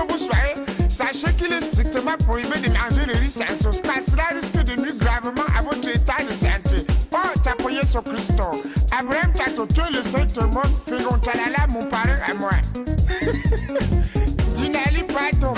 que vous soyez, sachez qu'il est strictement prohibé de manger le riz sans sauce, car cela risque de nuire gravement à votre état de santé. Oh, t'appuyer sur Christo. Abraham Tato, tu es le seul au monde, Fégon Talala, mon parrain à moi. Dinali Pato.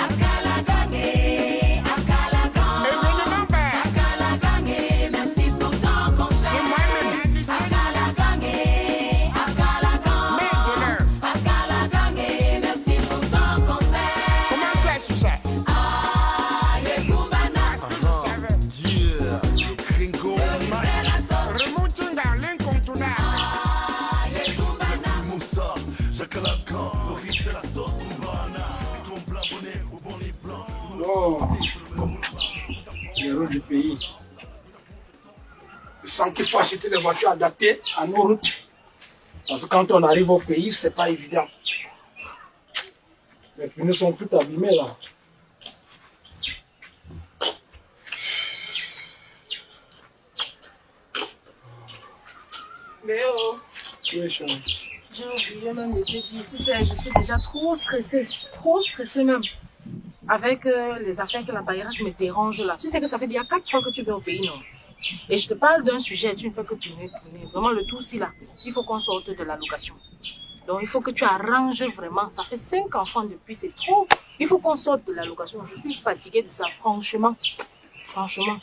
Les routes du pays. Je sens qu'il faut acheter des voitures adaptées à nos routes. Parce que quand on arrive au pays, c'est pas évident. Les pneus sont tout abîmés là. Mais oh, Oui, chérie. j'ai oublié même de te dire, tu sais, je suis déjà trop stressée même. Avec les affaires que la bailleuse me dérange là. Tu sais que ça fait déjà 4 fois que tu viens au pays, non? Et je te parle d'un sujet, tu ne fais que tourner. Vraiment, le tout aussi là, il faut qu'on sorte de la location. Donc, il faut que tu arranges vraiment. Ça fait 5 enfants depuis, c'est trop. Il faut qu'on sorte de la location. Je suis fatiguée de ça, franchement. Franchement.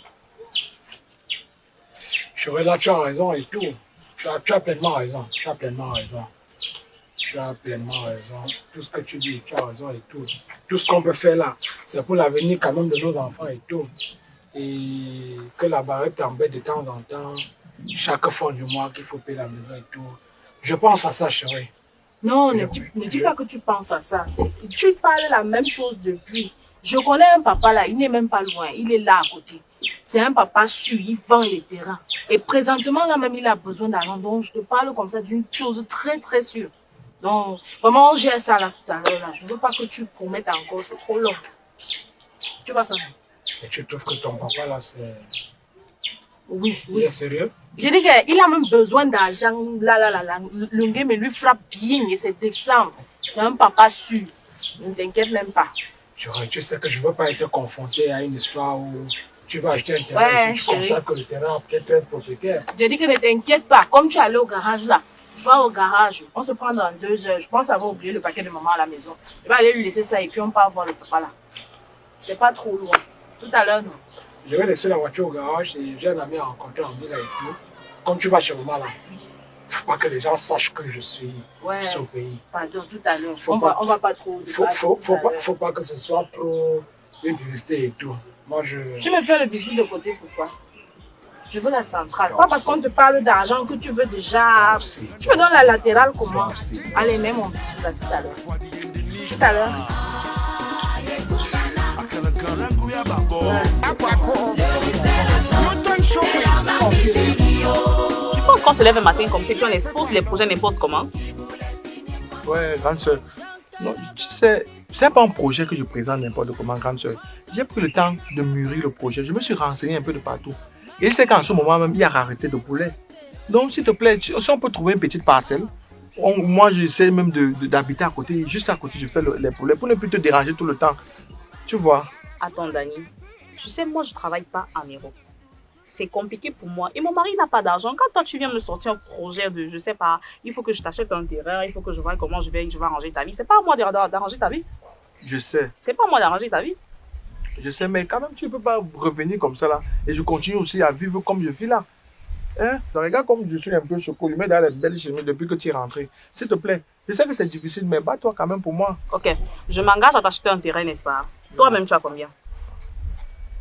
Chérie, là, tu as raison et tout. Tu as pleinement raison. Tu as pleinement raison. Tu as pleinement raison. Tout ce que tu dis, tu as raison et tout. Tout ce qu'on peut faire là, c'est pour l'avenir quand même de nos enfants et tout. Et que la barrette t'embête de temps en temps, chaque fin du mois qu'il faut payer la maison et tout. Je pense à ça, chérie. Non, ne dis pas que tu penses à ça. Tu parles la même chose depuis. Je connais un papa là, il n'est même pas loin, il est là à côté. C'est un papa sûr, il vend les terrains. Et présentement là même, il a besoin d'argent. Donc je te parle comme ça d'une chose très très sûre. Donc, vraiment, j'ai ça là tout à l'heure. Là. Je ne veux pas que tu promettes encore, c'est trop long. Tu vois ça? Et tu trouves que ton papa là, c'est... Oui, Il oui. est sérieux? Je dis qu'il a même besoin d'argent. Là. Le gars me lui frappe bien et c'est décembre. C'est un papa sûr. Ne t'inquiète même pas. Tu sais que je ne veux pas être confronté à une histoire où tu vas acheter un terrain Ouais, et puis tu constates que le terrain peut-être être propriétaire. Je dis que ne t'inquiète pas. Comme tu es allé au garage là, va au garage. On se prend dans 2 heures. Je pense avoir oublié le paquet de maman à la maison. Je vais aller lui laisser ça et puis on part voir le papa là. C'est pas trop loin. Tout à l'heure, non. Je vais laisser la voiture au garage et j'ai un ami à rencontrer en ville et tout. Comme tu vas chez maman là, il ne faut pas que les gens sachent que je suis au pays. Pardon, tout à l'heure. On va pas trop. Faut pas que ce soit trop une publicité et tout. Moi, Tu me fais le bisou de côté, pourquoi? Je veux la centrale. Pas parce qu'on te parle d'argent que tu veux déjà. Tu me donnes la latérale comment? Allez, mets mon bisou là tout à l'heure. Tout à l'heure. Tu penses qu'on se lève un matin comme ça, qu'on expose les projets n'importe comment? Ouais, grande soeur. Non, tu sais, c'est pas un projet que je présente n'importe comment, grande soeur. J'ai pris le temps de mûrir le projet. Je me suis renseigné un peu de partout. Et il sait qu'en ce moment même, il y a rareté de poulet. Donc, s'il te plaît, si on peut trouver une petite parcelle, moi, j'essaie même d'habiter à côté. Juste à côté, je fais les poulets pour ne plus te déranger tout le temps. Tu vois? Attends, Dani. Tu sais, moi, je travaille pas en Europe. C'est compliqué pour moi. Et mon mari n'a pas d'argent. Quand toi, tu viens me sortir un projet de, je sais pas, il faut que je t'achète un terrain, il faut que je vois comment je vais arranger ta vie. C'est pas à moi d'arranger ta vie. Je sais. C'est pas à moi d'arranger ta vie. Je sais, mais quand même, tu ne peux pas revenir comme ça là. Et je continue aussi à vivre comme je vis là. Hein? Regarde comme je suis un peu chocolat, mais dans les belles cheminées depuis que tu es rentré. S'il te plaît, je sais que c'est difficile, mais bats-toi quand même pour moi. Ok, je m'engage à t'acheter un terrain, n'est-ce pas? Toi-même, tu as combien?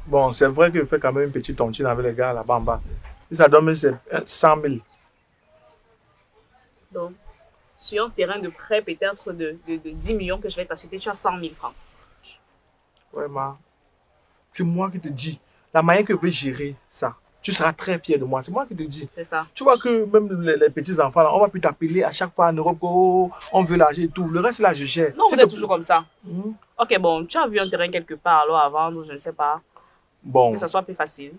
Bon, c'est vrai que je fais quand même une petite tontine avec les gars là-bas en bas. Et ça donne 100 000. Donc, sur un terrain de prêt peut-être de 10 millions que je vais t'acheter, tu as 100 000 francs. Ouais, ma. C'est moi qui te dis. La manière que je vais gérer ça, tu seras très fier de moi. C'est moi qui te dis. C'est ça. Tu vois que même les petits-enfants, là, on va plus t'appeler à chaque fois en Europe, oh, on veut l'argent et tout. Le reste, là, je gère. Non, vous êtes toujours comme ça. Mhm. Ok, bon, tu as vu un terrain quelque part alors à vendre, je ne sais pas. Bon, Que ça soit plus facile.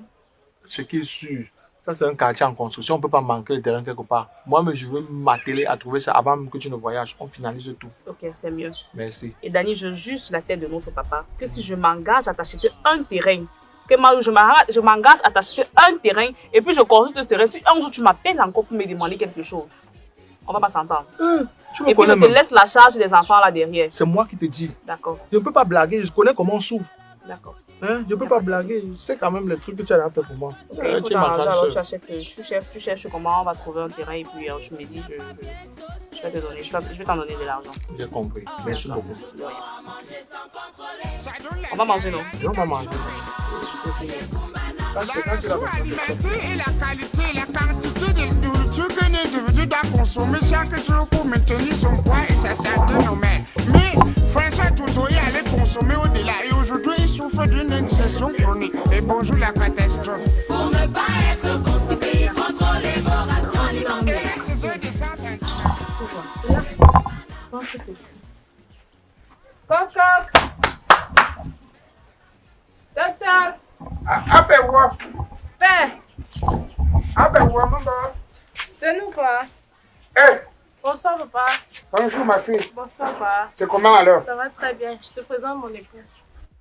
ce qui est sûr, Ça, c'est un quartier en construction. On ne peut pas manquer le terrain quelque part. Moi, mais je veux m'atteler à trouver ça avant même que tu ne voyages. On finalise tout. Ok, c'est mieux. Merci. Et Dani, je jure sur la tête de notre papa que si je m'engage à t'acheter un terrain, je m'engage à t'acheter un terrain et puis je construis ce terrain. Si un jour tu m'appelles encore pour me demander quelque chose, on va pas s'entendre. Tu me Et puis je connais te même. laisse la charge des enfants là derrière. C'est moi qui te dis. D'accord, Je ne peux pas blaguer. Je connais comment on souffre. d'accord. Hein? Je ne peux pas blaguer. Je sais quand même les trucs que tu as fait pour moi. Il faut Tu es ma t'arranger, grande alors sœur. tu cherches comment on va trouver un terrain et puis tu me dis, je vais te donner, je vais t'en donner de l'argent. J'ai compris. Merci beaucoup. De rien. On va manger, non? Et on va manger. La ration alimentaire et la qualité et la quantité de nourriture qu'un individu doit consommer chaque jour pour maintenir son poids et sa santé normale. Mais François Toutoye allait consommer au-delà et aujourd'hui il souffre d'une indigestion chronique. Et bonjour la catastrophe. Pour ne pas être constipé, contrôlez vos rations Et alimentaires. là, c'est un d'essence Je pense que c'est ici. Coq. Docteur. Appelle-moi. Père. Appelle-moi, maman. C'est nous, quoi. Hé, Bonsoir, papa. bonjour ma fille. Bonsoir, papa. C'est comment alors? Ça va très bien. Je te présente mon époux.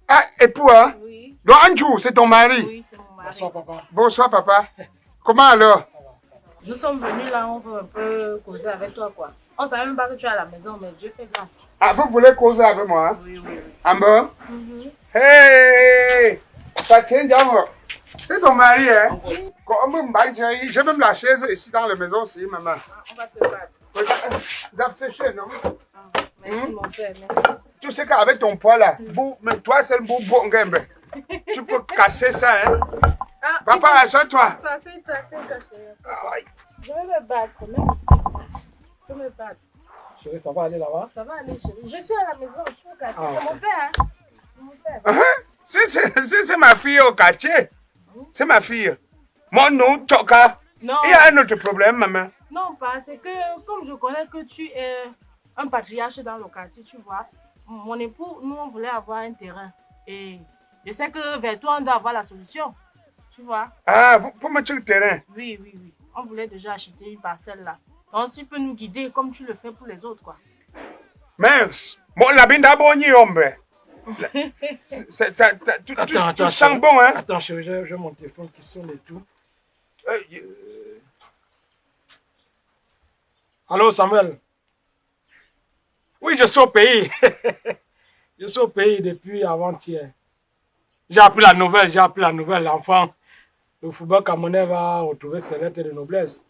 Ah, époux, hein? Oui. Donc Andrew, c'est ton mari. Oui, c'est mon mari. Bonsoir, papa. Bonsoir papa. Comment alors? Nous sommes venus là, on veut un peu causer avec toi, quoi. On ne savait même pas que tu es à la maison, mais Dieu fait grâce. Ah, vous voulez causer avec moi? Hein? Oui, oui, oui. Ah bon? Mhm. Hey! Ça tient bien, moi. C'est ton mari, hein? Je vais même la chaise ici dans la maison aussi, maman. Ah, on va se battre. Vous avez séché, non? Ah, merci, mon père, merci. Tu sais qu'avec ton poids là, mais toi c'est le beau bon tu peux casser ça, hein? Ah, Papa, assure-toi. Assieds-toi, assieds-toi, chérie. assieds-toi. Aïe. Je vais me battre, même ici. Je vais me battre. Chérie, ça va aller là-bas? Ça va aller, chérie. Je suis à la maison, je suis au quartier. Ah. C'est mon père, hein? C'est mon père. C'est ma fille au quartier. C'est ma fille. Mon nom, Choka. Non, Il y a un autre problème, maman. non, pas. C'est que, comme je connais que tu es un patriarche dans le quartier, tu vois, mon époux, nous, on voulait avoir un terrain. Et je sais que vers toi, on doit avoir la solution. Tu vois? Ah, vous pour mettre le terrain. Oui, oui, oui. On voulait déjà acheter une parcelle là. Donc, tu peux nous guider comme tu le fais pour les autres, quoi. Mais, bon, la binda boni, hombre. Tu sens bon, hein? Attends, chérie, j'ai mon téléphone qui sonne et tout. Allô, Samuel? Oui, je suis au pays. Je suis au pays depuis avant-hier. J'ai appris la nouvelle. L'enfant, le football camerounais va retrouver ses lettres de noblesse.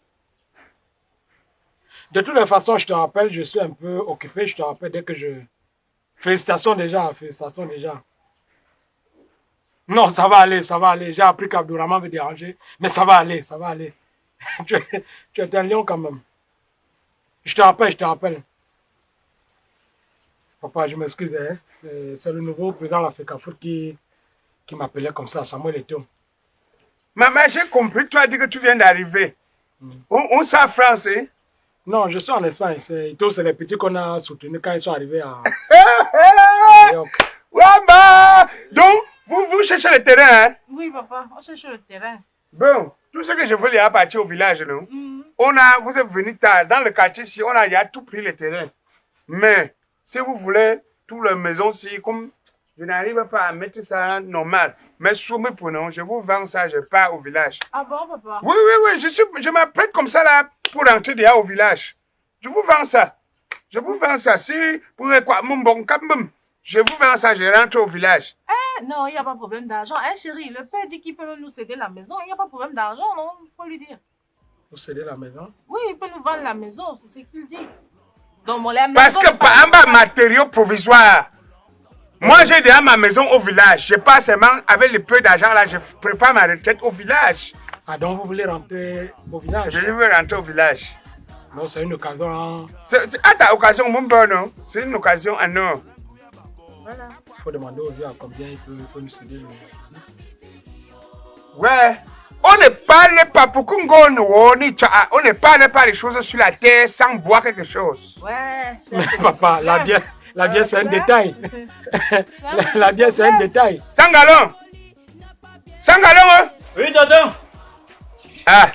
De toutes les façons, je te rappelle, je suis un peu occupé. Je te rappelle dès que je... Félicitations déjà, félicitations déjà. Non, ça va aller, ça va aller. J'ai appris qu'Abdourahman veut déranger, mais ça va aller, ça va aller. Tu es un lion quand même. Je te rappelle. Papa, je m'excuse, hein. C'est le nouveau président de la FECAFOOT qui m'appelait comme ça, Samuel Eto'o. Maman, j'ai compris, tu as dit que tu viens d'arriver. On s'est français. Non, je suis en Espagne. C'est les petits qu'on a soutenus quand ils sont arrivés à New York. Wamba! Donc, vous cherchez le terrain, hein? Oui, papa, on cherche le terrain. Bon, tout ce que je voulais partir au village, non? Vous êtes venus tard. Dans le quartier ici, il y a tout pris le terrain. Mais, si vous voulez, toute la maison ici, comme je n'arrive pas à mettre ça normal, mais soumis pour nous, je vous vends ça, je pars au village. Ah bon, papa? Oui, je m'apprête comme ça là pour rentrer déjà au village. Je vous vends ça. Si, pour quoi, mon bon kabum, je vous vends ça, je rentre au village. Non, il n'y a pas de problème d'argent. Hein, chérie, le père dit qu'il peut nous céder la maison. Il n'y a pas de problème d'argent, non? Il faut lui dire. Vous cédez la maison? Oui, il peut nous vendre la maison, c'est ce qu'il dit. Donc, la maison, Parce que par un bas matériaux provisoires. Moi, j'ai déjà ma maison au village. Je pars seulement avec le peu d'argent là, je prépare ma retraite au village. Ah, donc vous voulez rentrer au village? Je veux rentrer au village. Non, c'est une occasion. Hein. C'est à ta occasion, mon bon, non? C'est une occasion à nous. Voilà. Il faut demander au vieux à combien il peut nous céder. Ouais. On ne parle pas pour qu'on gagne, on ne parle pas des choses sur la terre sans boire quelque chose. Ouais. Mais papa, la bière c'est un détail. La bière c'est un détail. Sans galon, hein? Oui, tonton. Ah.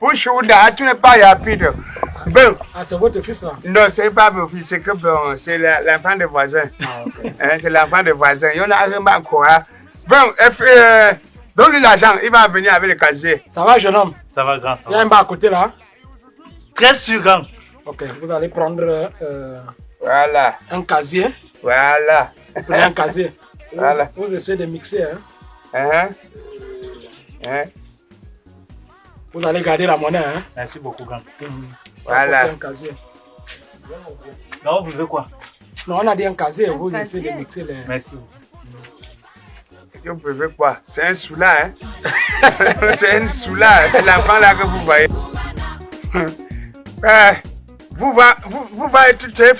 Bouchouda, tu n'es pas rapide. Bon. Ah, c'est votre fils là? Non, c'est pas mon fils, c'est que bon, c'est l'enfant des voisins. Ah, ok. Hein, c'est l'enfant des voisins. Il y en a rien encore. Hein. Bon, donne-lui l'argent, il va venir avec le casier. Ça va, jeune homme? Ça va, grand, ça Il y a va. un bas à côté là? Très sûr, grand. Ok, vous allez prendre Voilà, un casier. voilà. Prenez un casier. Voilà. Vous essayez de mixer. Hein? Hein? Hein? Vous allez garder la monnaie. Hein? Merci beaucoup, grand. Voilà. Un casier. Non, vous voulez quoi? Non, on a dit un casier. Vous casier. essayez de mixer les. Merci. Vous pouvez quoi? C'est un soula, hein? C'est un soula, c'est l'enfant là que vous voyez. Vous va être très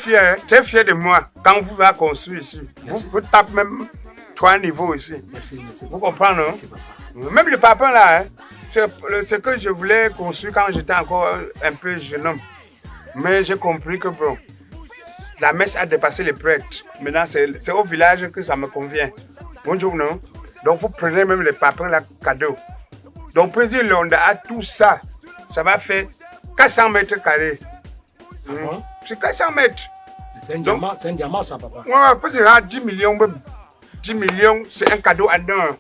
fier de moi quand vous va construire ici. Vous tapez même 3 niveaux ici. Merci, merci. Vous comprenez, non? Merci, papa. Même le papa là, hein, c'est ce que je voulais construire quand j'étais encore un peu jeune homme. Mais j'ai compris que bon, la messe a dépassé les prêtres. Maintenant, c'est au village que ça me convient. Bonjour, non? Donc, vous prenez même le papa là, cadeau. Donc, président Londa a tout ça. Ça va faire 400 mètres carrés. bon? C'est 400 mètres. C'est un diamant, ça, papa. Ouais, parce que 10 millions, même. 10 millions, c'est un cadeau à don.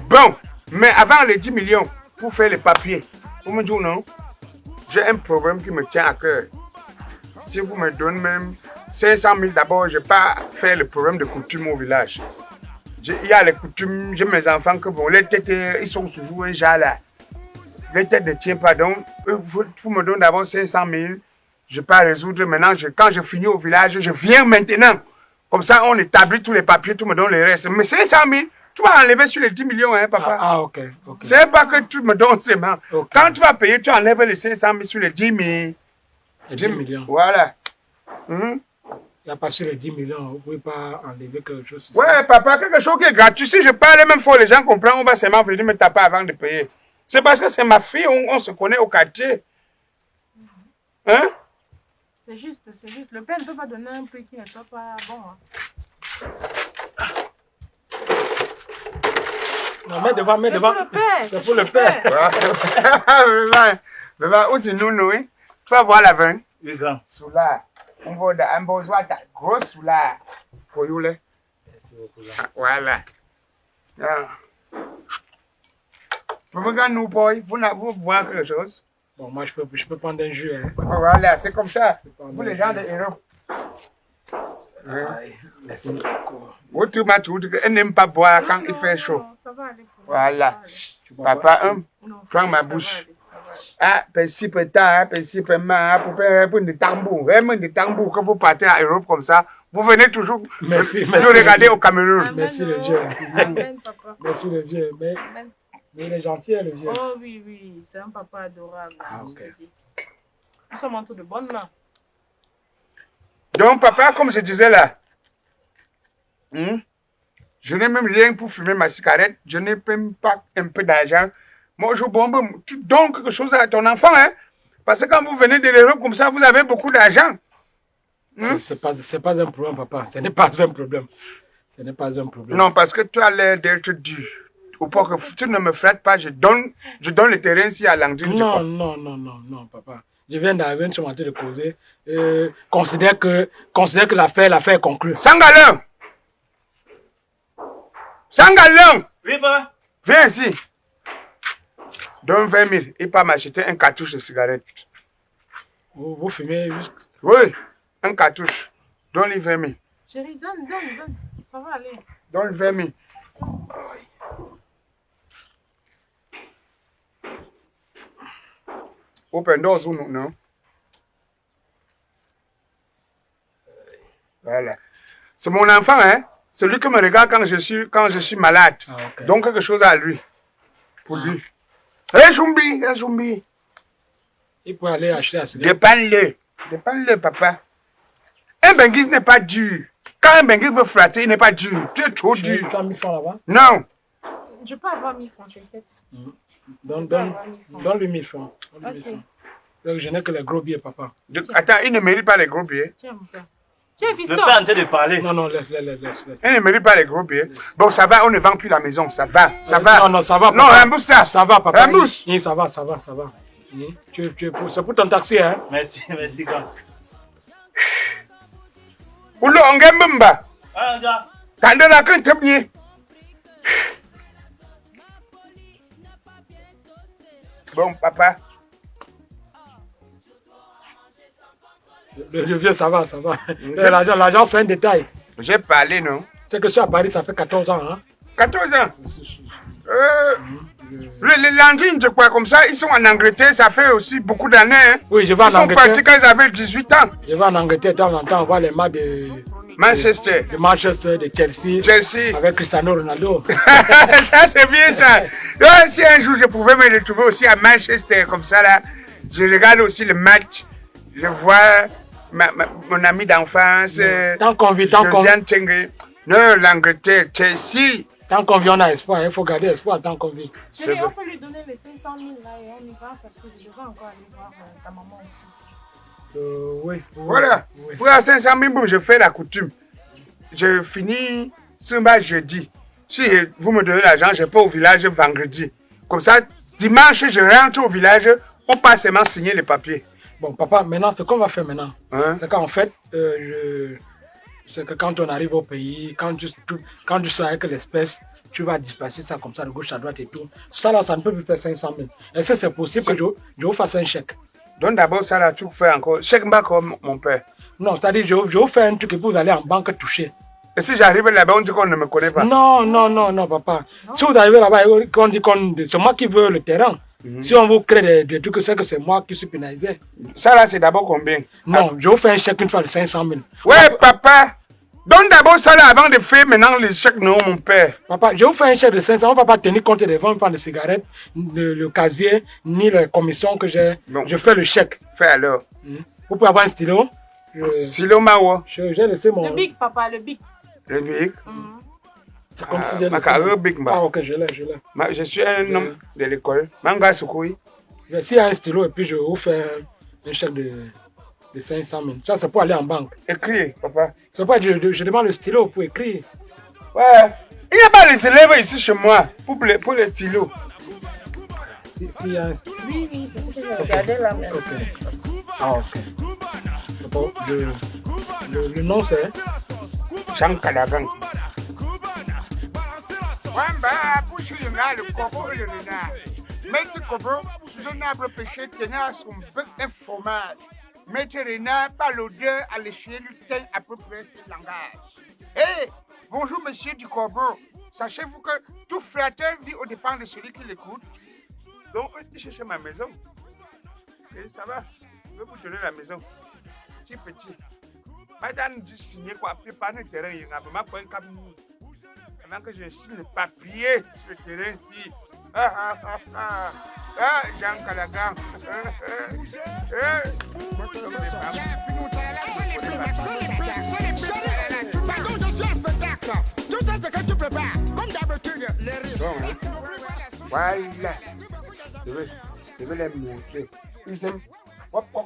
Bon, mais avant les 10 millions, pour faire les papiers, vous me dites non, j'ai un problème qui me tient à cœur. Si vous me donnez même 500 000 d'abord, je ne vais pas faire le problème de coutume au village. Il y a les coutumes, j'ai mes enfants que bon, les têtes, ils sont toujours un genre là. Les têtes ne tiennent pas, donc vous me donnez d'abord 500 000, je ne vais pas résoudre maintenant. Quand je finis au village, je viens maintenant. Comme ça, on établit tous les papiers, tu me donnes le reste. Mais 500 000, tu vas enlever sur les 10 millions, hein, papa. Ah, ok. C'est pas que tu me donnes seulement. Ok. Quand tu vas payer, tu enlèves les 500 000 sur les 10 000. Les 10 millions. Voilà. Mhm. Il n'y a pas sur les 10 millions. Vous ne pouvez pas enlever quelque chose. sur ça. Ouais, papa, quelque chose qui est gratuit. Si je parle, même faut les gens comprennent, on va seulement venir me taper avant de payer. C'est parce que c'est ma fille, on se connaît au quartier. Hein? C'est juste, c'est juste. Le père ne peut pas donner un prix qui ne soit pas bon. Hein. Non, mets devant, mets C'est devant. pour le père. C'est pour le père. Bébé, où c'est nous, hein? Tu vas voir la vin. Oui, grand. Soula. On va dans un besoin de gros soula. Pour vous, là. Merci beaucoup, grand. Voilà. Ah. Pourquoi nous, boy, vous boire quelque chose? Bon, moi, je peux prendre un jus. Hein. Voilà, c'est comme ça. prendre Vous, un les gens de jus. Europe. Aïe, merci beaucoup. Votre match, elle n'aime pas boire quand il fait chaud. Non, ça va aller pour Voilà. Tu bois Papa, pas? Non, prends ma ça va bouche. aller, ça va aller. Ah, petit pétard, petit pétard, pour faire des tambours. Vraiment des tambours que vous partez en Europe comme ça. Vous venez toujours Merci, nous merci. regarder au Cameroun. Amen, Merci, le oh. Dieu. Amen, papa. Merci le vieux. Mais Amen. il est gentil, hein, le vieux. Oh oui, oui, c'est un papa adorable. Ah, je ok. te dis. Nous sommes entre de bonnes mains. Donc, papa, comme je disais là, je n'ai même rien pour fumer ma cigarette. Je n'ai même pas un peu d'argent. Moi, je bombe. Tu donnes quelque chose à ton enfant, hein? Parce que quand vous venez de l'Europe comme ça, vous avez beaucoup d'argent. C'est pas un problème, papa. Ce n'est pas un problème. Ce n'est pas un problème. Non, parce que tu as l'air d'être dur. Ou pas que tu ne me flattes pas, je donne le terrain ici à Landine. Non, papa. Je viens d'arriver, je suis en train de causer. Considère que l'affaire est conclue. Sangalon! Sangalon! Oui, papa. Viens ici. Donne 20 000. Il peut m'acheter un cartouche de cigarette. Vous fumez juste. Oui, un cartouche. Donne-lui 20 000. Chérie, donne. Ça va aller. Donne 20 000. Open doors ou non? Voilà. C'est mon enfant, hein? C'est lui qui me regarde quand je suis malade. Ah, ok. Donc quelque chose à lui. Pour lui. Hé, Zumbi! Il peut aller acheter la cigarette. Dépanne-le, papa. Un benguis n'est pas dur. Quand un benguis veut flatter, il n'est pas dur. Tu es trop dur. Tu as mis francs là-bas? Non. Je peux avoir 1000 francs, t'inquiète. Donne-lui 1000 francs. Ok. Donc, je n'ai que les gros billets, papa. Attends, il ne mérite pas les gros billets. Tiens, mon père. Tu es Le fiston. père est en train de parler. Non, non, laisse. Elle ne mérite pas les gros billets. Bon, ça va, on ne vend plus la maison. Ça va, ça va. Non, non, ça va. Non, papa. rembourse ça. Ça va, papa. Rembourse. Ça va. C'est pour ton taxi, hein. Merci grand. Oulo, on gagne même pas. Ah, regarde. T'as donné la queue, t'es bien. Bon, papa. Le vieux, ça va. L'argent, c'est un détail. J'ai parlé, non? C'est que je suis à Paris, ça fait 14 ans, hein. 14 ans. Les Landines, je crois, comme ça, ils sont en Angleterre, ça fait aussi beaucoup d'années. Hein. Oui, je vais Ils en sont partis Angleterre. quand ils avaient 18 ans. Je vais en Angleterre de temps en temps voir les matchs de Manchester, Manchester, de Chelsea, Chelsea. avec Cristiano Ronaldo. Ça, c'est bien ça. Ouais, si un jour je pouvais me retrouver aussi à Manchester, comme ça, là, je regarde aussi le match. Je vois mon ami d'enfance, Tant qu'on vit, Josiane Tengue. Non, l'Angleterre, Chelsea. on a espoir, il faut garder espoir tant qu'on vit. Chérie, on peut lui donner les 500 000 là et on y va parce que je vais encore aller voir ta maman aussi. Oui. Voilà. Oui. Pour 500 000, boum, je fais la coutume. Je finis ce match jeudi. Si vous me donnez l'argent, je vais au village vendredi. Comme ça, dimanche, je rentre au village, on passe seulement signer les papiers. Bon, papa, maintenant, ce qu'on va faire maintenant, Hein? c'est qu'en fait, c'est que quand on arrive au pays, quand tu sois avec l'espèce, tu vas dispatcher ça comme ça de gauche à droite et tout. Ça là, ça ne peut plus faire 500 000. Est-ce que c'est possible que je vous fasse un chèque? Donc d'abord, ça là, tu fais encore. Chèque bas comme mon père. Non, c'est-à-dire, je vous fais un truc et puis vous allez en banque toucher. Et si j'arrive là-bas, on dit qu'on ne me connaît pas. Non, papa. Si vous arrivez là-bas, on dit c'est moi qui veux le terrain. Si on vous crée des trucs, c'est que c'est moi qui suis pénalisé. Ça là, c'est d'abord combien? Non, je vous fais un chèque une fois de 500 000. Ouais, papa. Donc d'abord, ça là, avant de faire maintenant les chèques, non, mon père. Papa, je vous fais un chèque de 500, on ne va pas tenir compte des ventes de cigarettes, le casier, ni la commission que j'ai. Non. Je fais le chèque. Fais alors. Vous pouvez avoir un stylo. Silo Mawa. J'ai laissé mon. Le big, papa, le big. Le big. C'est comme si j'ai Ma laissé. carrière big, Ah, ok, je l'ai. Je suis un homme de l'école. Manga Sukoui. S'il y a un stylo et puis je vous fais un chèque de 500 000. Ça, c'est pour aller en banque. Écris, papa. C'est pas, je demande le stylo pour écrire. Ouais. Il n'y a pas les élèves ici chez moi pour les stylos. S'il y a un stylo. Oui, c'est ce que j'ai regardé là. Ok. Ah, ok. Bon, le nom c'est. Jean Calagan. Wamba, push le gars, le coco et le renard. Maître Kobo, sous un arbre pêché, tenant son bec un fromage. Maître renard, par l'odeur à l'échelle, tient à peu près ce langage. Hé, bonjour monsieur du corbeau. Sachez-vous que tout flatteur vit au dépens de celui qui l'écoute. Donc, je cherche ma maison. Et ça va. Je vais vous donner la maison. Petit. Madame dit signer quoi, préparer le terrain. Il n'y a pas un camion. Avant que je signe le papier sur le terrain ici. Jean Calagan. Pardon, je suis un spectacle. Tout ça, c'est que tu prépares. Comme d'habitude, les rires. Bon, hein. Voilà. Je vais les montrer. Ils aiment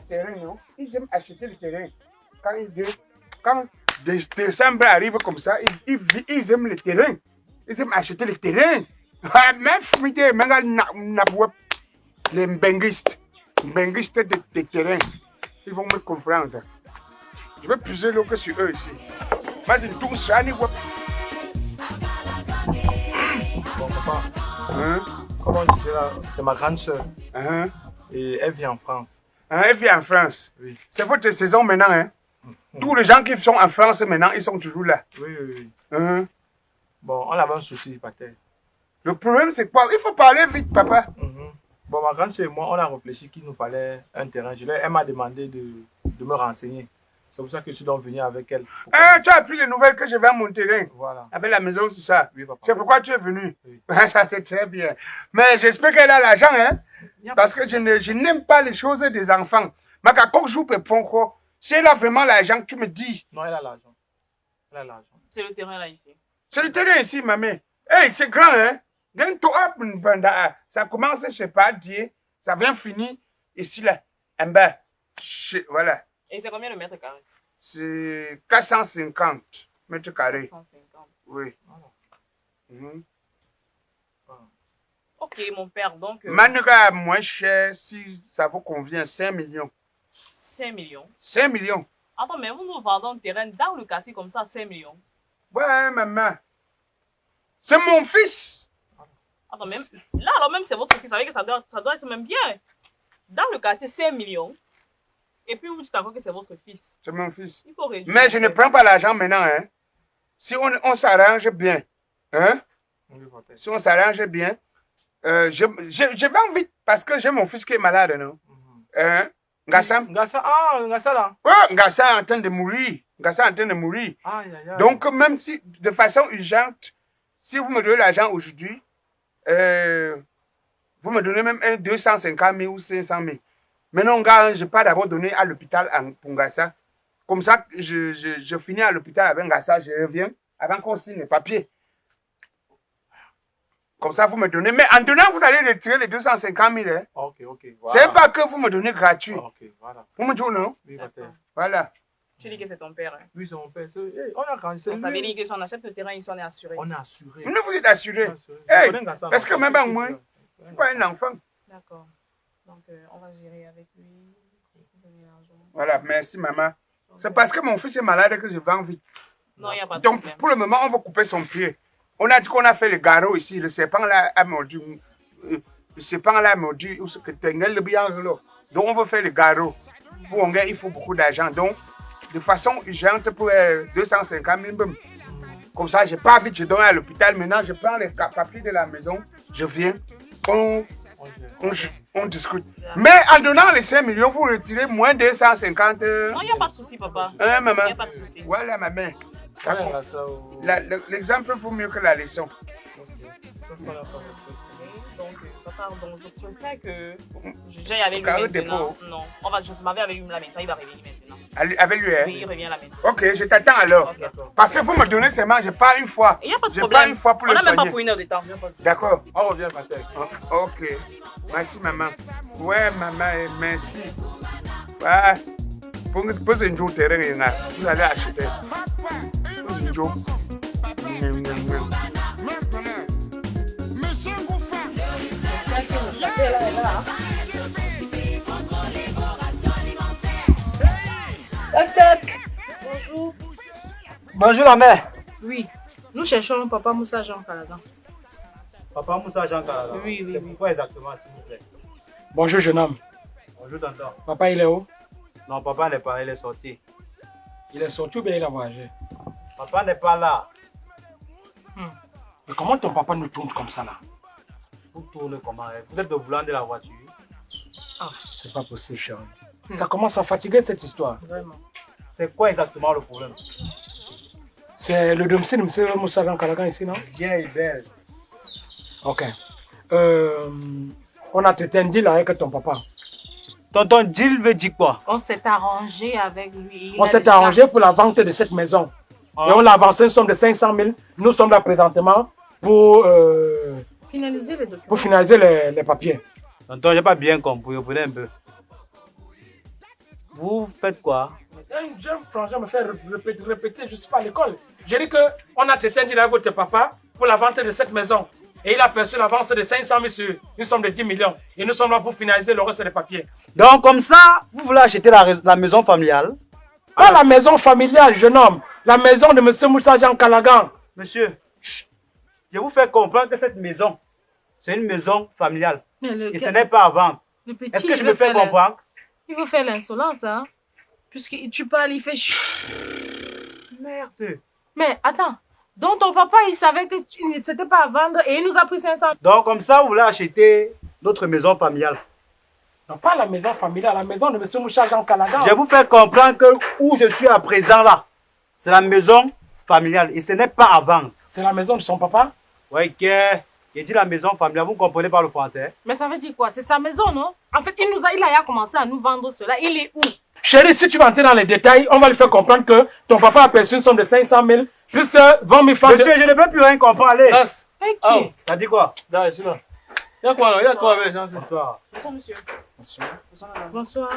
terrain, non? Ils aiment acheter le terrain. Quand décembre arrive comme ça, ils aiment le terrain. Ils aiment acheter le terrain. Les benguistes de terrain, ils vont me comprendre. Je vais puiser l'eau que sur eux ici. Vas-y, tout ça, ni wap. Bon, papa, Hein? comment je disais là, c'est ma grande soeur Hein? et elle vit en France. Hein, elle vit en France. Oui. C'est votre saison maintenant, hein? Tous les gens qui sont en France maintenant, ils sont toujours là. Oui. Hein? Bon, on avait un souci, Pater. Le problème, c'est quoi? Il faut parler vite, papa. Bon, ma grande soeur et moi, on a réfléchi qu'il nous fallait un terrain. Elle m'a demandé de me renseigner. C'est pour ça que je suis donc venu avec elle. Hein, tu as appris les nouvelles que je vais à mon terrain. Voilà. Avec la maison, c'est ça? Oui, papa. C'est pourquoi tu es venu? Oui. Ça, c'est très bien. Mais j'espère qu'elle a l'argent, hein? Parce que je n'aime pas les choses des enfants. Mais quand je joue pour si elle a vraiment l'argent, tu me dis. Non, elle a l'argent. Elle a l'argent. C'est le terrain là ici. C'est le terrain ici, maman. Hey, c'est grand, hein? Ça commence, je sais pas, dire, ça vient finir ici, là, en bas. Voilà. Et c'est combien le mètre carré? c'est 450 mètres carrés. 150. Oui. Mhm. Ok, mon père, donc Manega moins cher, si ça vous convient, 5 millions. 5 millions. 5 millions. Attends, mais vous nous vendez un terrain dans le quartier comme ça, 5 millions. Ouais, maman. C'est mon fils. Attends, même là, alors même c'est votre fils, ça veut dire que ça doit être même bien. Dans le quartier, 5 millions. Et puis vous dites encore que c'est votre fils. C'est mon fils. Il faut réduire. Mais je ne prends pas l'argent maintenant. Hein. Si on s'arrange bien, hein? Si on s'arrange bien, je vais en vite parce que j'ai mon fils qui est malade, non? Hein? Ngassa là. Ouais, Ngassa est en train de mourir. Ngassa est en train de mourir. Aïe, aïe, aïe. Donc, même si, de façon urgente, si vous me donnez l'argent aujourd'hui, vous me donnez même un 250 000 ou 500 000. Maintenant, gars, je pars d'abord donner à l'hôpital pour Ngassa. Comme ça, je finis à l'hôpital avec Ngassa, je reviens avant qu'on signe les papiers. Comme ça, vous me donnez. Mais en donnant, vous allez retirer les 250 000. Hein. Ok. Voilà. C'est pas que vous me donnez gratuit. Ok, voilà. Vous me dites non? Oui, pater. Voilà. Tu dis que c'est ton père. Hein. Oui, c'est mon père. On a grandi. Ça veut dire que si on achète le terrain, ici on est assuré. On est assuré. Nous, vous êtes assurés. Hey, est-ce que même moi, pas un enfant? D'accord. Donc, on va gérer avec lui. Voilà, merci maman. C'est parce que mon fils est malade que je vends vite. Non, il n'y a pas de Donc, problème. pour le moment, on va couper son pied. On a dit qu'on a fait le garrot ici. Le serpent là a mordu. Le serpent là a mordu. Donc, on va faire le garrot. Pour on gagne, il faut beaucoup d'argent. Donc, de façon urgente, pour 250 000. Comme ça, je pars vite, je donne à l'hôpital. Maintenant, je prends les papiers de la maison. Je viens. On discute. Mais en donnant les 5 millions, vous retirez moins de 150. Non, il n'y a pas de souci, papa. Hein, maman? Il n'y a pas de souci. Voilà, maman. Ouais, L'exemple vaut mieux que la leçon. Donc, papa, donc je préfère que j'aille avec lui maintenant. Non, je m'avais avec lui là maintenant, il va revenir maintenant. Avec lui, hein? Oui, il revient là maintenant. Ok, je t'attends alors. Okay. Parce que vous me donnez seulement, je pars une fois. Il n'y a pas de je problème. pars une fois pour on le n'a même pas soigner. pour 1 heure de temps. D'accord. On revient, pater. Ok. Merci, maman. Ouais, maman, merci. Ouais. Pour un jour, terrain, vous allez acheter. Pour un jour. Monsieur Gouffin, Bonjour. Bonjour la mère. Oui, nous cherchons papa Moussa Jean Caladan. Papa Moussa Jean Caladan. Oui. C'est pourquoi exactement, s'il vous plaît? Bonjour, jeune homme. Bonjour, tonton. Papa, il est où? Non, papa n'est pas là, il est sorti. Il est sorti ou bien il a voyagé? Papa n'est pas là. Mais comment ton papa nous tourne comme ça là? Vous tournez comment? Vous êtes au volant de la voiture. C'est pas possible, chérie. Ça commence à fatiguer cette histoire. Vraiment. C'est quoi exactement le problème? C'est le domicile de M. Moussa Jean Caladan ici, non? Bien et belle. Ok. On a traité un deal avec ton papa. Tonton, deal veut dire quoi? On s'est arrangé avec lui. On s'est arrangé pour la vente de cette maison. Et on a avancé une somme de 500 000. Nous sommes là présentement pour finaliser les documents. pour finaliser les papiers. Tonton, j'ai pas bien compris. Vous prenez un peu. Vous faites quoi? J'aime franchement me faire répéter, je ne suis pas à l'école. J'ai dit qu'on a traité un deal avec votre papa pour la vente de cette maison. Et il a perçu l'avance de 500 000 sur une somme de 10 millions. Et nous sommes là pour finaliser le reste des papiers. Donc, comme ça, vous voulez acheter la maison familiale? Pas la maison familiale, jeune homme. La maison de M. Moussa Jean Caladan. Monsieur, je vous fais comprendre que cette maison, c'est une maison familiale. Mais Et ce n'est pas à vendre. le petit, Est-ce que je il me veut fais faire la- comprendre? Il veut faire l'insolence, hein. Puisque tu parles, il fait chut. Merde. Mais attends, donc ton papa, il savait que c'était pas à vendre et il nous a pris 500. Donc, comme ça, vous voulez acheter notre maison familiale? Non, pas la maison familiale, la maison de M. Moussa Jean Caladan. Je vous fais comprendre que où je suis à présent là, c'est la maison familiale et ce n'est pas à vendre. C'est la maison de son papa. Oui, j'ai dit la maison familiale, vous comprenez pas le français? Mais ça veut dire quoi? C'est sa maison, non? En fait, il a commencé à nous vendre cela. Il est où? Chérie, si tu vas entrer dans les détails, on va lui faire comprendre que ton papa a perçu une somme de 500 000 plus 20 000 francs. Monsieur, je ne peux plus rien comprendre. Allez. Avec qui? T'as dit quoi? Là, c'est là. Il y a quoi avec les gens? Bonsoir. Bonsoir, monsieur. Bonsoir.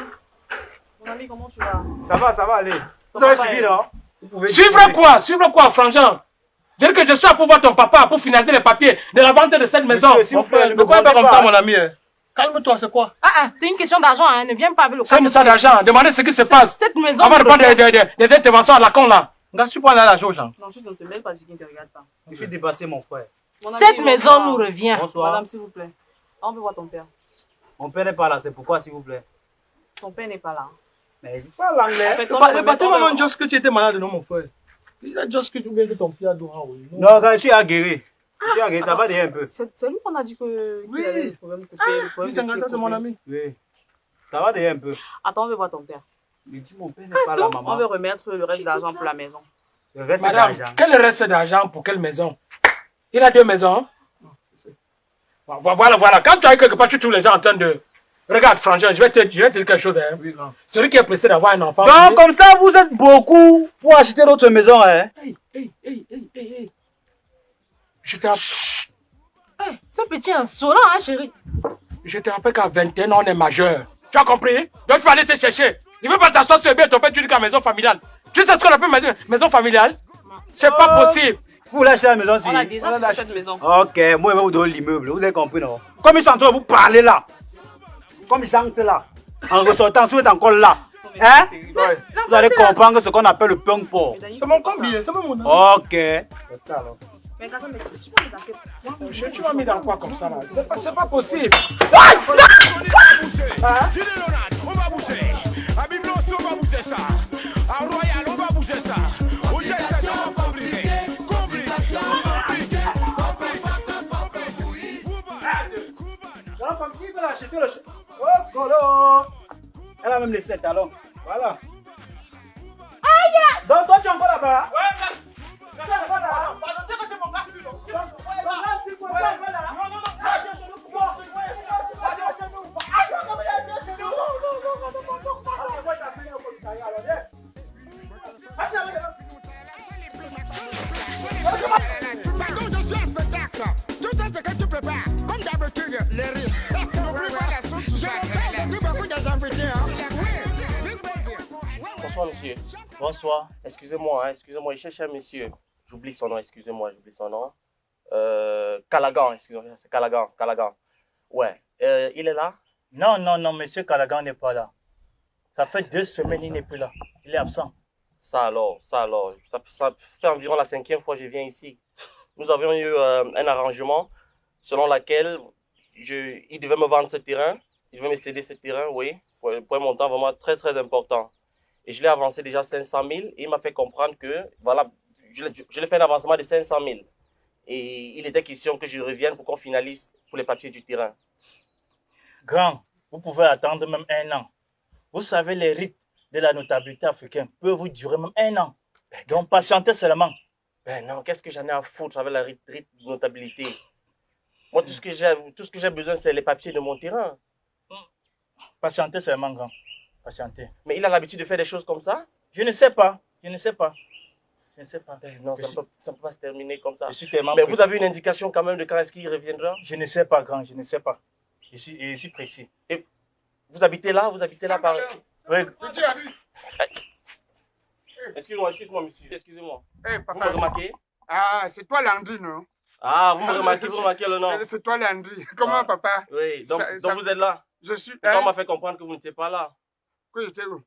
Mon ami, comment tu vas? Ça va, allez. Vous avez suivi, non? Vous pouvez Suivre quoi, frangin? Je dis que je suis là pour voir ton papa, pour financer les papiers de la vente de cette maison. Monsieur, s'il vous plaît, ne Ne me crois pas grondez comme ça, pas. mon ami. Calme-toi, c'est quoi? C'est une question d'argent, hein. Ne viens pas avec le C'est une histoire d'argent. Demandez ce qui se passe. Cette maison. Avant de prendre des interventions à la con, là. Regarde, tu prends là la chose. Non, juste ne te mêle pas, dis qu'il ne te regarde pas. Je suis dépassé, mon frère. Mon ami, Cette bonsoir. maison nous revient. Bonsoir. Madame, s'il vous plaît. On veut voir ton père. Mon père n'est pas là, c'est pourquoi, s'il vous plaît? Ton père n'est pas là. Mais il parle anglais. En fait, on Le veut bâtiment, remettre- maman, juste que tu étais malade, non, mon frère. Il a juste que tu viens que ton pied a droit, oui. Non, quand je suis aguerri. Je suis aguerri, ça va déjà un peu. C'est lui qu'on a dit que Oui. qu'il avait le problème coupé. le problème Oui, c'est de pied ça, c'est mon coupé. ami. Oui. Ça va déjà un peu. Attends, on veut voir ton père. Mais dis, mon père n'est pas là, On maman. veut remettre le reste de l'argent pour la maison. Le reste, c'est Madame, d'argent. quel reste d'argent pour quelle maison? Il a 2 maisons. Voilà. Quand tu as quelque part, tu trouves les gens en train de... Regarde, frangin, je vais te dire quelque chose. Hein. Oui, grand. Celui qui est pressé d'avoir un enfant... Donc, comme ça, vous êtes beaucoup pour acheter notre maison, hein? Hey. Je te rappelle... Ce petit insolent, hein, chérie. Je te rappelle qu'à 21 ans, on est majeur. Tu as compris? Donc tu vas aller te chercher. Il ne veut pas t'asseoir sur bien ton père, tu dis qu'à maison familiale. Tu sais ce qu'on appelle maison familiale? C'est pas possible. Vous voulez acheter la maison, si? On a déjà acheté cette maison. Ok, moi, je vais vous donner l'immeuble. Vous avez compris, non? Comme ils sont en train de vous parler là. Comme j'entre là. En ressortant, si vous êtes encore là. Hein? Ouais. Vous allez comprendre ce qu'on appelle le punk port. C'est mon combi, c'est pas mon ami. Ok. Mais quand même, tu peux les enquêter. Tu m'as mis dans quoi comme ça là? C'est pas possible. On va bouger. À Biblos, on va bouger ça. À Royal, on va bouger ça. Au Jet, ça va compliquer. Oh, Colo. Elle a même les 7 talons. Voilà. Aïe! Donc, toi, tu es encore là-bas? Pardon, je suis un spectacle. Tout ça, c'est que tu prépares. Comme d'habitude, les rires. N'oublie pas la sauce sous chaque beaucoup des invités, hein. Bonsoir, monsieur. Bonsoir. Excusez-moi, il cherche un monsieur. J'oublie son nom, Callaghan, excusez-moi, c'est Callaghan. Ouais. Il est là? Non, monsieur Callaghan n'est pas là. Ça fait 2 semaines, il n'est plus là. Il est absent. Ça alors. Ça fait environ la 5e fois que je viens ici. Nous avions eu un arrangement selon lequel il devait me vendre ce terrain. Il devait me céder ce terrain, oui, pour un montant vraiment très, très important. Et je l'ai avancé déjà 500 000 et il m'a fait comprendre que, voilà, je l'ai fait un avancement de 500 000. Et il était question que je revienne pour qu'on finalise pour les papiers du terrain. Grand, vous pouvez attendre même 1 an. Vous savez, les rites de la notabilité africaine peuvent vous durer même 1 an. Donc, patientez seulement. Ben non, qu'est-ce que j'en ai à foutre avec la rite de notabilité? Moi, tout ce que j'ai besoin, c'est les papiers de mon terrain. Patientez seulement, grand. Patientez. Mais il a l'habitude de faire des choses comme ça? Je ne sais pas. Ben non, ça ne peut pas se terminer comme ça. Je suis tellement Mais pressé. vous avez une indication quand même de quand est-ce qu'il reviendra? Je ne sais pas, grand. Je ne sais pas. Je suis précis. Et vous habitez là par... Oui. Excusez-moi, monsieur. Excusez-moi. Eh, Vous papa. me remarquez? Ah, c'est toi Landry, non? Ah, vous remarquez le nom? C'est toi Landry. Comment, Ah. papa? Oui, donc Ça- vous êtes là. Je suis. Et on m'a fait comprendre que vous n'étiez pas là. Que j'étais où?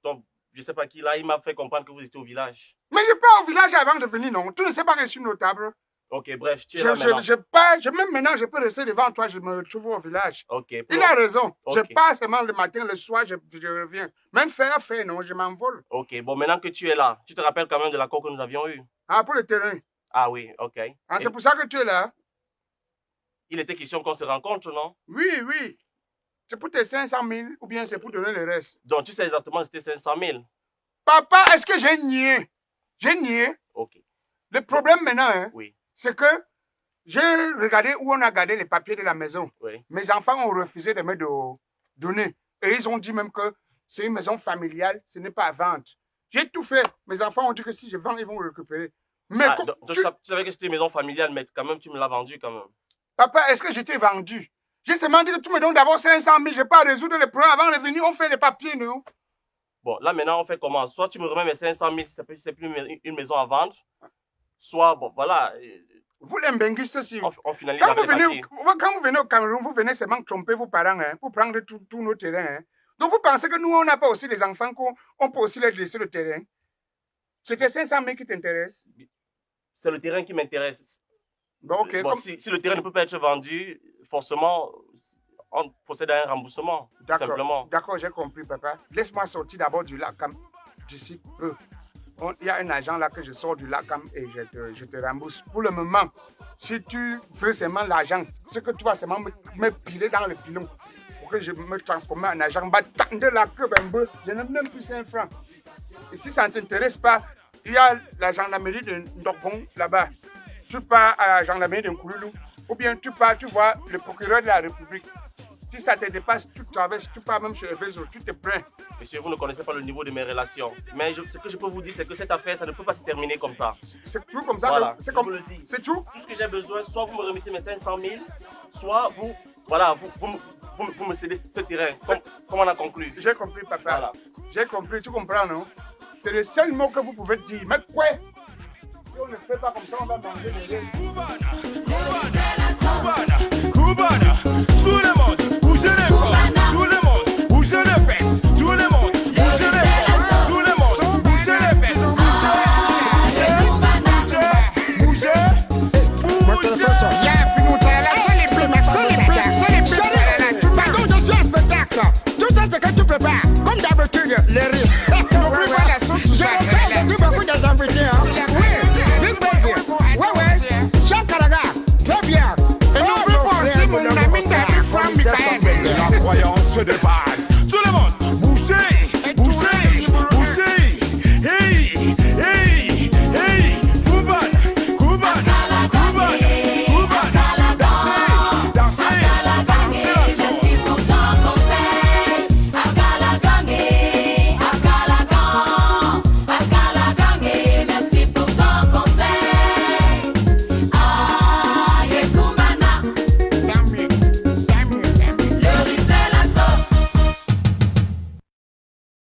Donc, je ne sais pas qui là, il m'a fait comprendre que vous étiez au village. Mais je pars au village avant de venir, non? Tu ne sais pas que je suis notable. Ok, bref, tu es là maintenant. Même maintenant, je peux rester devant toi, je me trouve au village. Ok. Il a raison. Ok. Je pars seulement le matin, le soir, je reviens. Même faire, non, je m'envole. Ok, bon, maintenant que tu es là, tu te rappelles quand même de l'accord que nous avions eu? Ah, pour le terrain. Ah oui, ok. Ah, Et c'est pour ça que tu es là? il était question qu'on se rencontre, non? Oui. C'est pour tes 500 000 ou bien c'est pour donner le reste? Donc, tu sais exactement c'était 500 000. Papa, est-ce que j'ai nié? J'ai nié. Ok. Le problème maintenant, hein, Oui, c'est que j'ai regardé où on a gardé les papiers de la maison. oui. Mes enfants ont refusé de me donner. Et ils ont dit même que c'est une maison familiale, ce n'est pas à vendre. J'ai tout fait. Mes enfants ont dit que si je vends, ils vont récupérer. Mais Ah, comme- donc, tu savais que c'était une maison familiale, mais quand même, tu me l'as vendu quand même. Papa, est-ce que je t'ai vendu? J'ai seulement dit que tu me donnes d'abord 500 000. Je ne vais pas résoudre les problèmes avant de venir. On fait les papiers, nous. Bon, là maintenant, on fait comment? Soit tu me remets mes 500 000 si c'est plus une maison à vendre, soit, bon, voilà, Vous les benguistes aussi. on finalise Quand avec vous, les venez, papiers. quand vous venez au Cameroun, vous venez seulement tromper vos parents pour prendre tous nos terrains. Donc vous pensez que nous, on n'a pas aussi des enfants qu'on peut aussi les laisser le terrain? C'est que 500 000 qui t'intéressent? C'est le terrain qui m'intéresse. Bon, ok. Bon, si le terrain ne peut pas être vendu, forcément, on procède à un remboursement, simplement. D'accord, j'ai compris, papa. Laisse-moi sortir d'abord du lac d'ici peu. Il y a un agent là que je sors du lac et je te rembourse. Pour le moment, si tu veux seulement l'argent, c'est que tu vas seulement me piler dans le pilon pour que je me transforme en agent. Tendre la queue, je n'ai même plus 5 francs. Et si ça ne t'intéresse pas, il y a la gendarmerie de Ndokbon là-bas. Tu pars à la gendarmerie de Nkouloulou ou bien tu pars, tu vois le procureur de la République. Si ça te dépasse, tu traverses, tu pars même chez Evezo, tu te plains. Monsieur, vous ne connaissez pas le niveau de mes relations. Mais ce que je peux vous dire, c'est que cette affaire, ça ne peut pas se terminer comme ça. C'est tout comme ça? Voilà, C'est je vous le dis. C'est tout? Tout ce que j'ai besoin, soit vous me remettez mes 500 000, soit vous me cédez ce terrain, comme on a conclu. J'ai compris, papa. Voilà. J'ai compris, tu comprends, non? C'est le seul mot que vous pouvez dire. Mais quoi? Si on ne fait pas comme ça, on va manger des riens. Cubana, tout le monde, bougez les corps, tout le monde, bougez les fesses, tout le monde, bougez les corps, tout le monde, bougez les fesses, bougez. Yeah, puis nous, là, c'est les plus, Par contre, je suis un spectacle. Tout ça, c'est que tu prépares. Comme d'habitude, les rires.